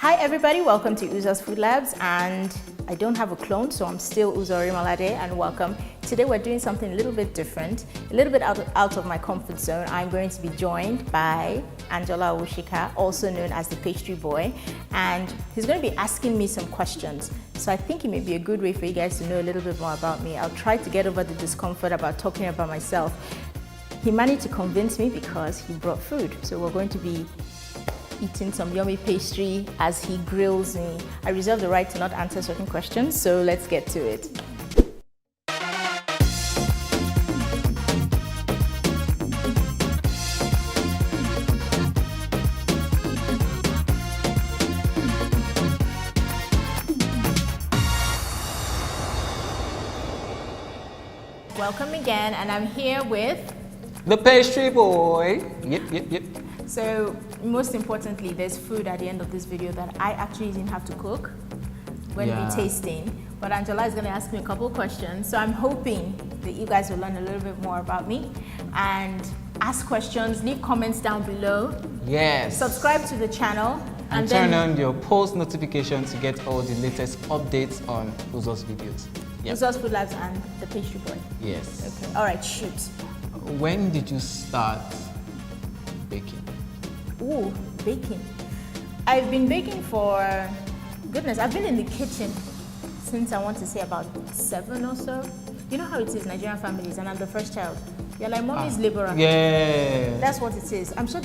Hi everybody, welcome to Uzo's Food Labs, and I don't have a clone, so I'm still Uzo Orimalade, and welcome. Today we're doing something a little bit different, a little bit out of my comfort zone. I'm going to be joined by Angela Woshika, also known as the Pastry Boy, and he's going to be asking me some questions. So I think it may be a good way for you guys to know a little bit more about me. I'll try to get over the discomfort about talking about myself. He managed to convince me because he brought food, so we're going to be eating some yummy pastry as he grills me. I reserve the right to not answer certain questions, so let's get to it. Welcome again, and I'm here with the Pastry Boy. Yep. So, most importantly, there's food at the end of this video that I actually didn't have to cook when we're tasting. But Angela is going to ask me a couple of questions. So I'm hoping that you guys will learn a little bit more about me and ask questions, leave comments down below. Yes. Subscribe to the channel. And turn on your post notifications to get all the latest updates on Uzo's videos. Yep. Uzo's Food Labs and the Pastry Boy. Yes. Okay. All right, shoot. When did you start baking? Ooh, baking. I've been baking for, goodness, I've been in the kitchen since I want to say about 7 or so. You know how it is, Nigerian families, and I'm the first child. You're like, mommy's laborer. Yeah. That's what it is. I'm sure.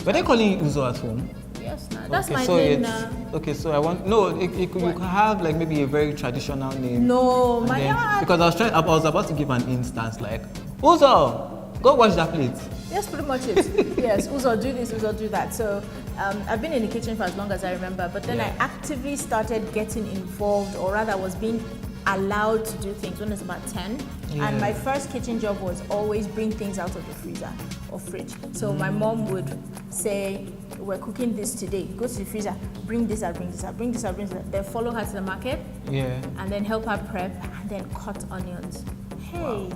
Were they calling you Uzo at home? Yes, that's my so name now. Okay, so I want, no, you could have like maybe a very traditional name. No, my God. Because I was about to give an instance like, Uzo, go wash that plate. That's pretty much it. Yes, Uzo do this, Uzo do that. So I've been in the kitchen for as long as I remember, but then I actively started getting involved, or rather was being allowed to do things when I was about 10. And my first kitchen job was always bring things out of the freezer or fridge. So my mom would say, we're cooking this today, go to the freezer, bring this out, bring this out, bring this out, bring this out. Then follow her to the market, and then help her prep, and then cut onions. Hey, wow.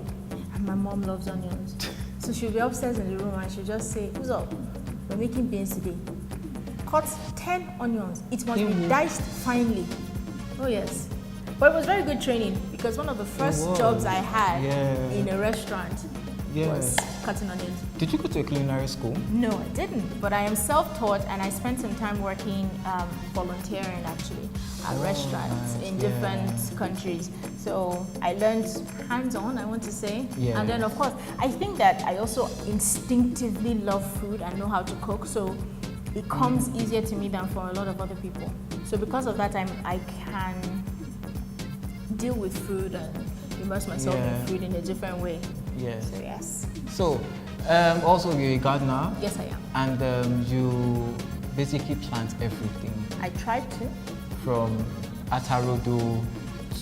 And my mom loves onions. So she'll be upstairs in the room and she'll just say, Uzo, we're making beans today. Cut 10 onions. It must be diced finely. Oh yes. But it was very good training because one of the first jobs I had in a restaurant was cutting onions. Did you go to a culinary school? No, I didn't. But I am self-taught, and I spent some time working, volunteering actually, at restaurants in different countries. So I learned hands-on, I want to say. And then of course, I think that I also instinctively love food and know how to cook. So it comes easier to me than for a lot of other people. So because of that, I can deal with food and immerse myself in food in a different way. Yes. So yes. So, also you're a gardener. Yes, I am. And you basically plant everything. I tried to. From atarodo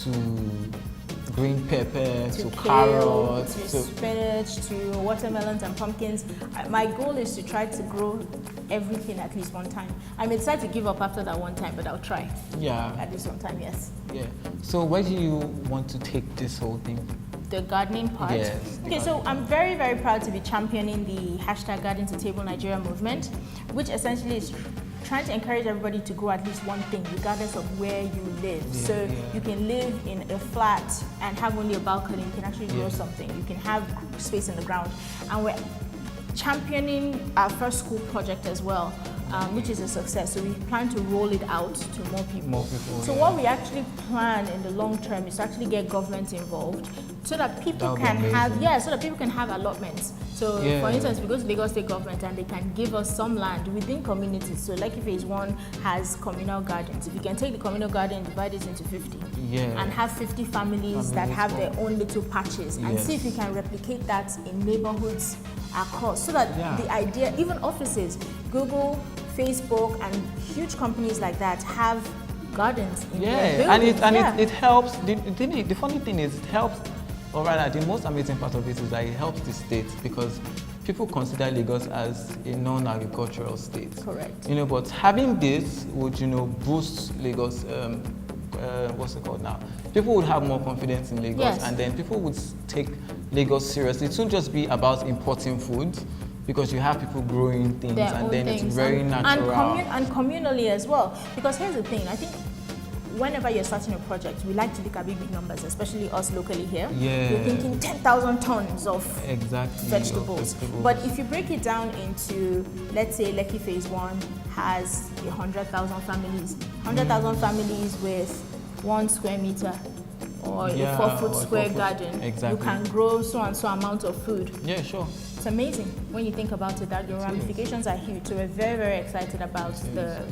to green pepper to kale, carrots to spinach to watermelons and pumpkins. My goal is to try to grow everything at least one time. I may decide to give up after that one time, but I'll try. Yeah. At least one time, yes. Yeah. So where do you want to take this whole thing? The gardening part? Yes. Okay, so I'm very, very proud to be championing the hashtag Garden to Table Nigeria movement, which essentially is trying to encourage everybody to grow at least one thing, regardless of where you live. So you can live in a flat and have only a balcony, you can actually grow something. You can have space in the ground. And we're championing our first school project as well, which is a success. So we plan to roll it out to more people. So what we actually plan in the long term is to actually get government involved so that people can have allotments. So for instance, we go to Lagos State government and they can give us some land within communities. So like if phase 1 has communal gardens, if you can take the communal garden and divide it into 50 and have 50 families that have their own little patches and see if you can replicate that in neighborhoods across, so that the idea, even offices, Google, Facebook, and huge companies like that have gardens in their buildings. And it helps. The funny thing is, it helps, or rather, the most amazing part of it is that it helps the state because people consider Lagos as a non-agricultural state. Correct. But having this would, boost Lagos. What's it called now? People would have more confidence in Lagos, and then people would take Lagos seriously. It won't just be about importing food. because you have people growing things Their and own then things. it's very natural. And communally as well. Because here's the thing, I think whenever you're starting a project, we like to look at big numbers, especially us locally here. Yeah. You're thinking 10,000 tons of Exactly. vegetables. But if you break it down into, let's say Lekki Phase 1 has 100,000 families. 100,000 families with 1 square meter or a 4-foot square garden. Exactly. You can grow so and so amount of food. Yeah, sure. It's amazing when you think about it, that the ramifications are huge. So we're very, very excited about the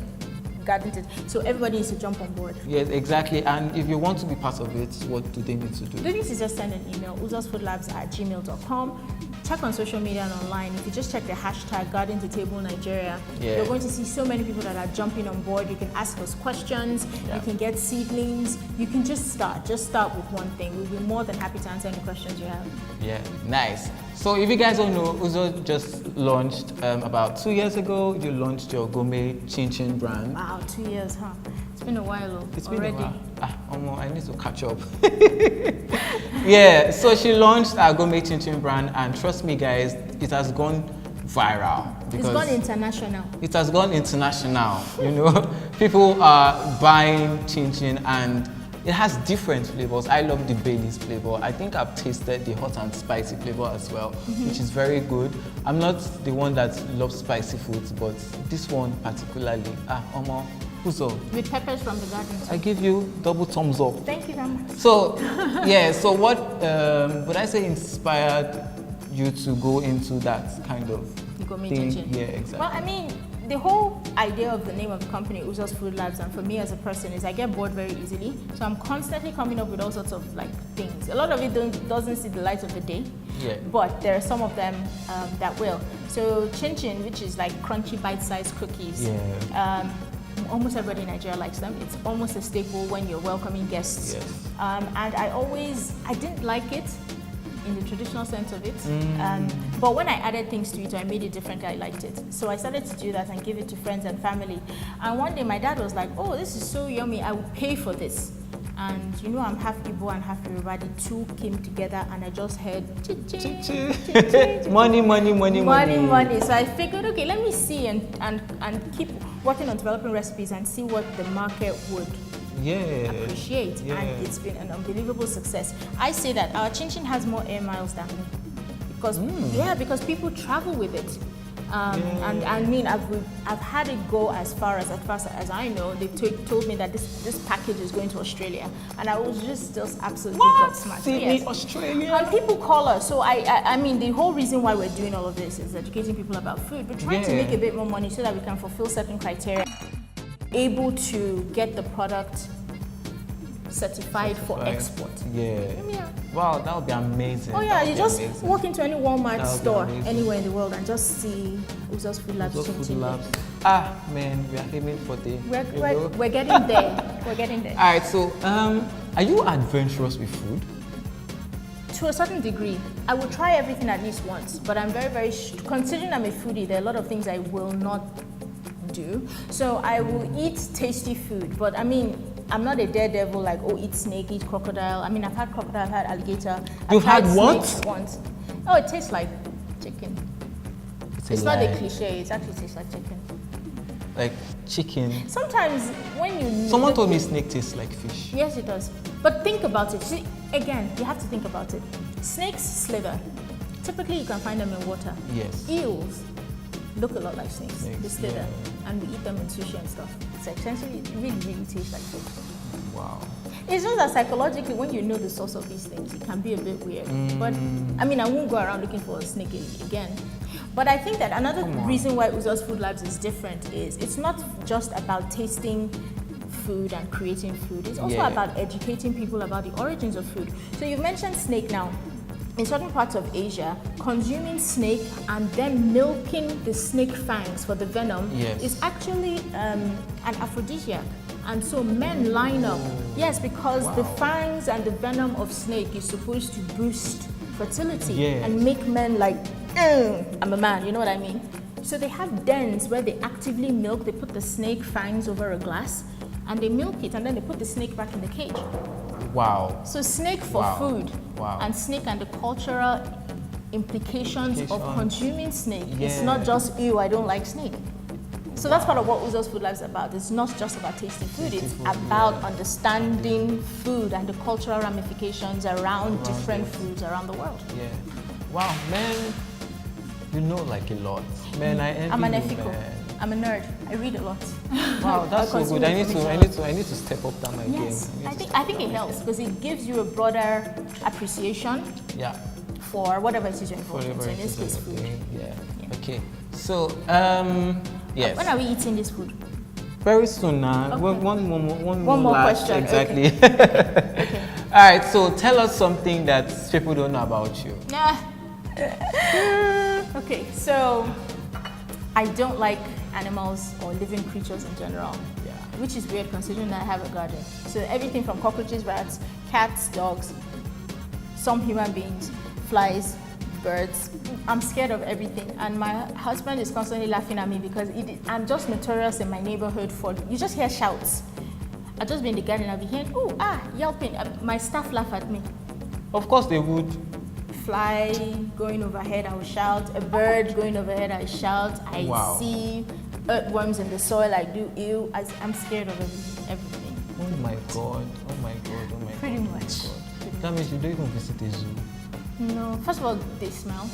garden. So everybody needs to jump on board. Yes, exactly. And if you want to be part of it, what do they need to do? The need to just send an email, uzosfoodlabs@gmail.com. Check on social media and online. If you just check the hashtag Garden to Table Nigeria, you're going to see so many people that are jumping on board. You can ask us questions, you can get seedlings, you can just start with one thing. We'll be more than happy to answer any questions you have. Yeah, nice. So if you guys don't know, Uzo just launched about 2 years ago. You launched your gourmet chin chin brand. Wow, 2 years, huh? It's been a while. It's already. been a while. I need to catch up. Yeah, so she launched our gourmet chin chin brand, and trust me, guys, it has gone viral. It's gone international. It has gone international. You know, people are buying chin chin, and it has different flavors. I love the Bailey's flavor. I think I've tasted the hot and spicy flavor as well, which is very good. I'm not the one that loves spicy foods, but this one particularly, Omo, Uzo. With peppers from the garden. I give you double thumbs up. Thank you very much. So, yeah, so what would I say inspired you to go into that kind of Gourmet thing? chin chin. Yeah, exactly. Well, I mean, the whole idea of the name of the company, Uzo's Food Labs, and for me as a person, is I get bored very easily. So I'm constantly coming up with all sorts of things. A lot of it doesn't see the light of the day, but there are some of them that will. So chin chin, which is like crunchy bite-sized cookies. Almost everybody in Nigeria likes them. It's almost a staple when you're welcoming guests. And I didn't like it in the traditional sense of it. But when I added things to it, I made it different, I liked it. So I started to do that and give it to friends and family. And one day my dad was like, oh, this is so yummy, I would pay for this. And you know, I'm half Igbo and half Yoruba. The two came together and I just heard money. So I figured, okay, let me see and keep working on developing recipes and see what the market would appreciate. And it's been an unbelievable success. I say that our chin chin has more air miles than me because people travel with it. And I mean, I've had it go as far as I know. They told me that this package is going to Australia, and I was just absolutely gobsmacked. Sydney, Australia. And people call us. So I mean, the whole reason why we're doing all of this is educating people about food. We're trying to make a bit more money so that we can fulfill certain criteria, able to get the product certified for export. Wow, that would be amazing. Oh yeah, you just walk into any Walmart store anywhere in the world and just see Uzo's Food Labs. Man, we are aiming for the. We're getting there. We're getting there. All right, so are you adventurous with food? To a certain degree, I will try everything at least once, but I'm very considering I'm a foodie, there are a lot of things I will not do. So I will eat tasty food, but I mean, I'm not a daredevil like, oh, eat snake, eat crocodile. I mean, I've had crocodile, I've had alligator. You've had what? Once. Oh, it tastes like chicken. It's not a cliche, it actually tastes like chicken. Like chicken? Sometimes when you... Someone told me snake tastes like fish. Yes, it does. But think about it. See, again, you have to think about it. Snakes slither. Typically, you can find them in water. Yes. Eels look a lot like snakes. They slither. And we eat them in sushi and stuff. It's essentially, it really tastes like fish. Wow. It's just that psychologically, when you know the source of these things, it can be a bit weird. But, I mean, I won't go around looking for a snake again. But I think that another reason why Uzo's Food Labs is different is it's not just about tasting food and creating food. It's also about educating people about the origins of food. So you mentioned snake now. In certain parts of Asia, consuming snake and then milking the snake fangs for the venom is actually an aphrodisiac. And so men line up. Yes, because the fangs and the venom of snake is supposed to boost fertility and make men like, I'm a man, you know what I mean? So they have dens where they actively milk. They put the snake fangs over a glass and they milk it, and then they put the snake back in the cage. Wow. So snake for food and snake and the cultural implications of consuming snake. Yeah. It's not just, ew, I don't like snake. So that's part of what Uzo's Food Life is about. It's not just about tasting food, it's about understanding food and the cultural ramifications around different foods around the world. Yeah. Wow, man, you know like a lot. Man, I envy I'm an you, ethical. man. I'm a nerd. I read a lot. Wow, that's so good. I need to step up that my game. I think it helps because it gives you a broader appreciation. Yeah. For whatever it is you're involved in. So in this case, food. Yeah. Okay. So yes. When are we eating this food? Very soon now. Okay. One more question. Exactly. Okay. All right. So tell us something that people don't know about you. Okay. So I don't like animals or living creatures in general. Yeah. Which is weird considering that I have a garden. So everything from cockroaches, rats, cats, dogs, some human beings, flies, birds. I'm scared of everything, and my husband is constantly laughing at me because I'm just notorious in my neighborhood for, you just hear shouts. I'll just be in the garden, I'll be hearing, ooh, yelping. My staff laugh at me. Of course they would. Fly going overhead, I will shout. A bird going overhead, I shout. I see earthworms in the soil, I do ew. I'm scared of everything. Oh my God, oh my God, oh my God. Pretty much. That means you don't even visit a zoo. No, first of all, they smell.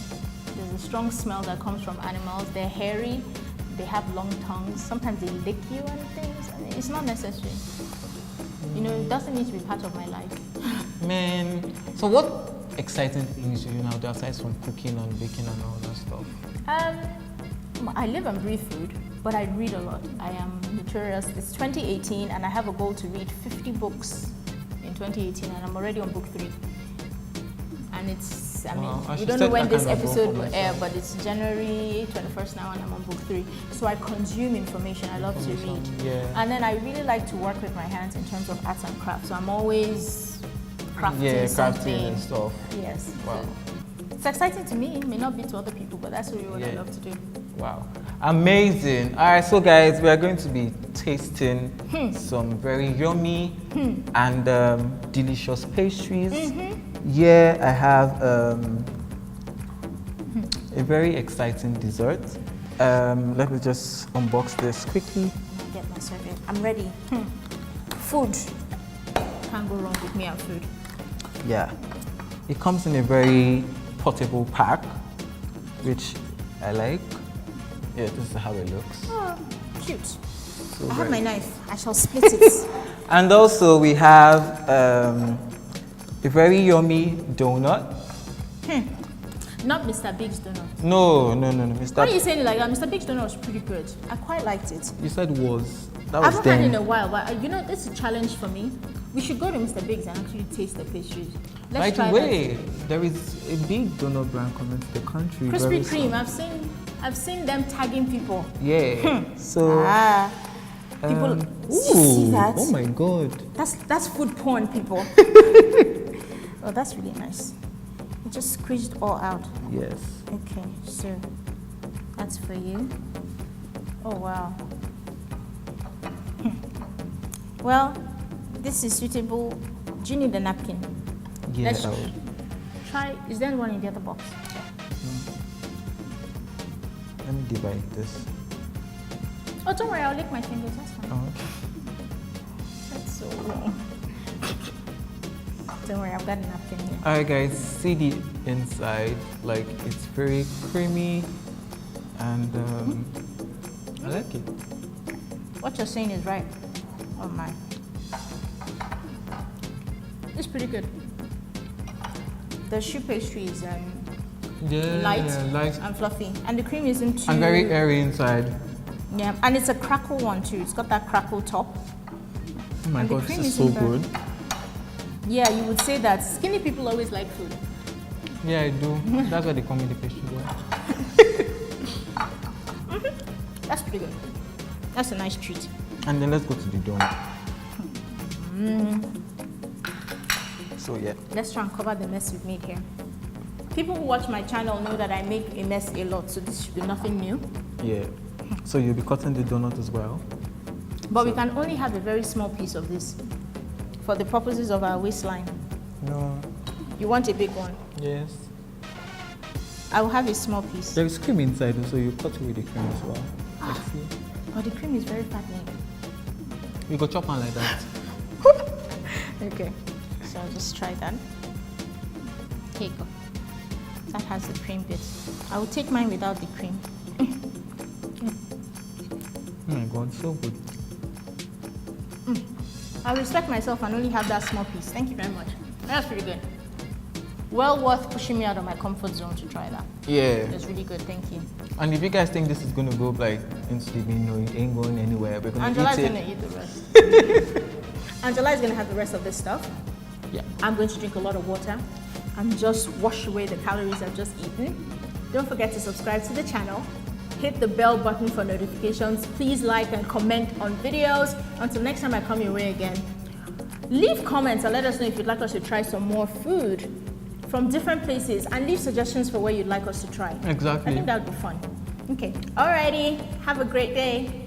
There's a strong smell that comes from animals. They're hairy, they have long tongues. Sometimes they lick you and things. I mean, it's not necessary. You know, it doesn't need to be part of my life. Man, so what exciting things do you now do aside from cooking and baking and all that stuff? I live and breathe food, but I read a lot. I am notorious. It's 2018 and I have a goal to read 50 books in 2018 and I'm already on book 3. And it's, I mean, we don't know when this episode will air, but it's January 21st now and I'm on book 3. So I consume information. I love to read. Yeah. And then I really like to work with my hands in terms of arts and crafts. So I'm always crafting something. And stuff. Yes. Wow. So it's exciting to me. It may not be to other people, but that's really what I love to do. Wow. Amazing. All right, so guys, we are going to be tasting some very yummy and delicious pastries. Here I have a very exciting dessert. Let me just unbox this quickly. Get my serviette. I'm ready. Food. Can't go wrong with me and food. Yeah. It comes in a very portable pack, which I like. Yeah, this is how it looks. Oh, cute. So I have my knife. I shall split it. And also we have a very yummy donut. Not Mr. Big's donut. No, Mr. Why are you saying it like that? Mr. Big's donut was pretty good. I quite liked it. You said was. That I was haven't had it in a while, but you know, this is a challenge for me. We should go to Mr. Big's and actually taste the pastries. By the way, there is a big donut brand coming to the country. Krispy Kreme. I've seen them tagging people. Yeah. So. People see that. Oh my God. That's food porn, people. Oh, that's really nice. You just squeezed it all out. Yes. Okay, so that's for you. Oh wow. Well, this is suitable. Do you need a napkin? Yeah. Let's try. Is there one in the other box? Let me divide this. Oh, don't worry, I'll lick my fingers. That's fine. Oh, okay. That's so wrong. Don't worry, I've got a napkin here. Alright guys, see the inside, like it's very creamy and I like it. What you're saying is right. Oh my. It's pretty good. The choux pastry is light and fluffy. And the cream isn't too... And very airy inside. Yeah, and it's a crackle one too. It's got that crackle top. Oh my God, this is so good. Yeah, you would say that skinny people always like food. Yeah, I do. That's why they call me the pastry boy. That's pretty good. That's a nice treat. And then let's go to the donut. So yeah. Let's try and cover the mess we've made here. People who watch my channel know that I make a mess a lot, so this should be nothing new. Yeah. So you'll be cutting the donut as well? But we can only have a very small piece of this for the purposes of our waistline. No. You want a big one? Yes. I will have a small piece. There is cream inside, so you cut away the cream as well. Like, see? But the cream is very fattening. You go chop one like that. Okay, so I'll just try that. Here you go. That has the cream bit. I will take mine without the cream. Oh my god, so good. I respect myself and only have that small piece. Thank you very much. That's pretty good. Well worth pushing me out of my comfort zone to try that. Yeah. It's really good, thank you. And if you guys think this is going to go like into the menu, it ain't going anywhere. We're going to eat it. Angela's going to eat the rest. Angela is going to have the rest of this stuff. Yeah. I'm going to drink a lot of water and just wash away the calories I've just eaten. Don't forget to subscribe to the channel. Hit the bell button for notifications. Please like and comment on videos. Until next time I come your way again. Leave comments and let us know if you'd like us to try some more food from different places and leave suggestions for where you'd like us to try. Exactly. I think that would be fun. Okay. Alrighty. Have a great day.